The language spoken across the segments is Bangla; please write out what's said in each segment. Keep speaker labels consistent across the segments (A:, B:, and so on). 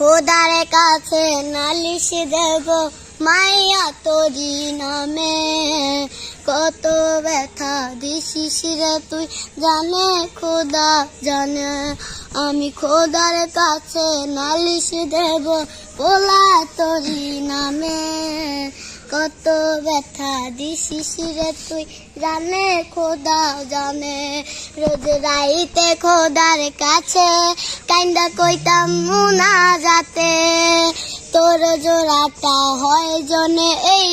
A: খোদার কাছে নালিশ দেব মাইয়া তোরি নামে, কত ব্যথা দিছিস রে তুই জানে খোদা জানে। আমি খোদার কাছে নালিশ দেব পোলা তোরি নামে, কত ব্যথা দিছিস রে তুই জানে খোদা জানে। রোজ রাইতে খোদার কাছে কাইন্দা কইতাম মুনা যাতে, তোর জোড়াটা হয় জনে এই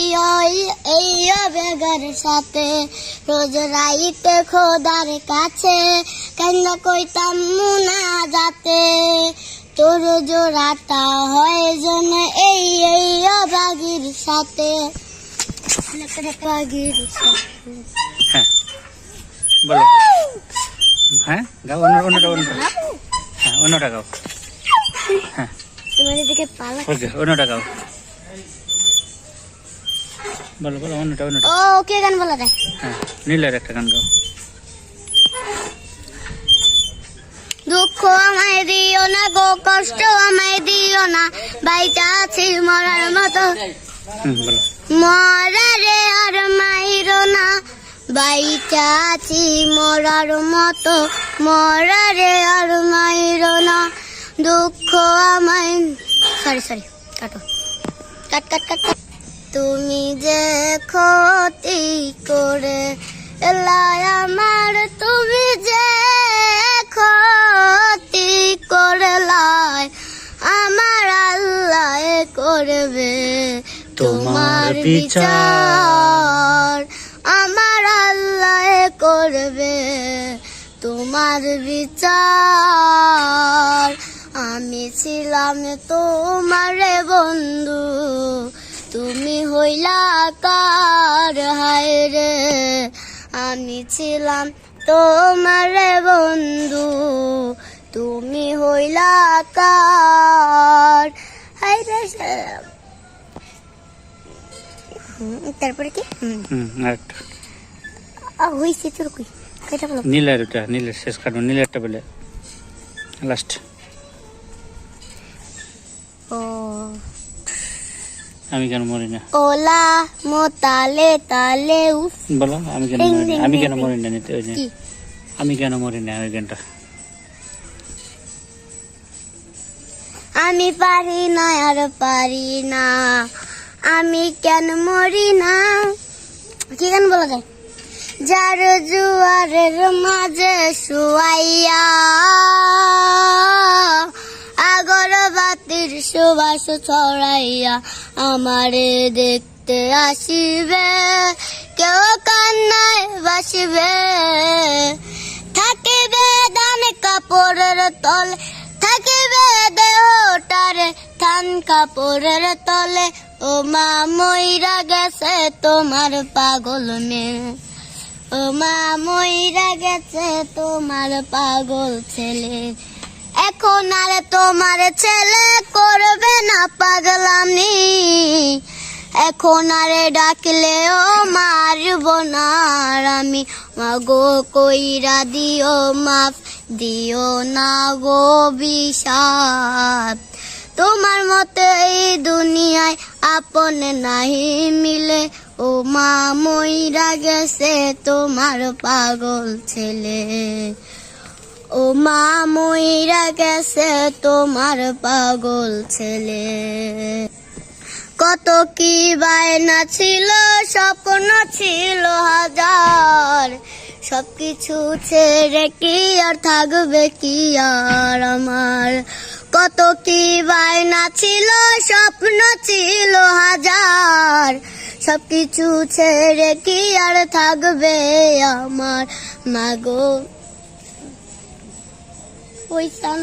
A: বেগার সাথে। রোজ রাইতে খোদার কাছে কাইন্দা কইতাম মুনা যাতে, তোর জোড়াটা হয় জনে এই বাগির সাথে। বাগির সাথে
B: হ্যাঁ বলো, হ্যাঁ গাও অন্যটা হ্যাঁ অন্যটা গাও, হ্যাঁ
A: তোমাদের দিকে পালা
B: ওকে অন্যটা গাও, বলো বলো অন্যটা।
A: ওকে গান বলা যায়,
B: হ্যাঁ নীলের একটা গান গাও।
A: দুঃখ আমায় দিও না গো, কষ্ট আমায় দিও না, বাইটা আছি মরার মতো,
B: বলো
A: মরারে আর মাইরো না, বাইটা আছি মরার মতো, মরারে আর মাইরো না। দুঃখ আমায় সরি কাটো কাট। তুমি যে ক্ষতি করে এলাই আমার, তুমি যে ক্ষতি করলাই আমার, আল্লাহ করবে তোমার বিচার, আমার আল্লাহ করবে তোমার বিচার। আমি ছিলাম তোমার বন্ধু, তুমি হইলা কার হায় রে। আমি ছিলাম তোমার বন্ধু, তুমি হইলা কার হায় রে। তারপরে কি হইছে তোর কই এটা বলো।
B: নীলের শেষ কাটো, নীলেরটা বলে লাস্ট।
A: ও
B: আমি কেন মরি না,
A: ওলা মো তালে তালে উফ
B: বলো আমি কেন মরি না, আমি কেন মরি না নিতে, ওই যে আমি কেন মরি না ওই গানটা।
A: আমি পারি না আর পারি না, আমি কেন মরি না। কি গান বলা যায়? যার জুয়ারের মাঝে শুয়াইয়া আগরবাতির সুবাস ছড়াইয়া আমারে দেখতে আসিবে, কেউ কান্নায় বাসিবে, থাকিবে দান কাপড়ের তলে, থাকিবে দেহটারে থান কাপড়ের তলে। ও মা মইরা গেছে তোমার পাগল মেয়ে, ও মা মইরা গেছে তোমার পাগল ছেলে। এখন আর তোমার ছেলে করবে না পাগলামি, এখন আর ডাকলেও মারব না আমি। মাগো কইরা দিও মাফ, দিও না গো বিষাদ, তোমার মতো এই দুনিয়ায় আপন নাহি মিলে। ও মা মইরা গেছে তোমার পাগল ছেলে, ও মা মইরা গেছে তোমার পাগল ছেলে। কত কি বায়না ছিল, স্বপ্ন ছিল হাজার, সবকিছু ছেড়ে কি আর থাকবে কি আর আমার। কত কি বায়না ছিল, স্বপ্ন ছিল হাজার, সবকিছু ছেড়ে কি আর থাকবে আমার। মাগো ওই না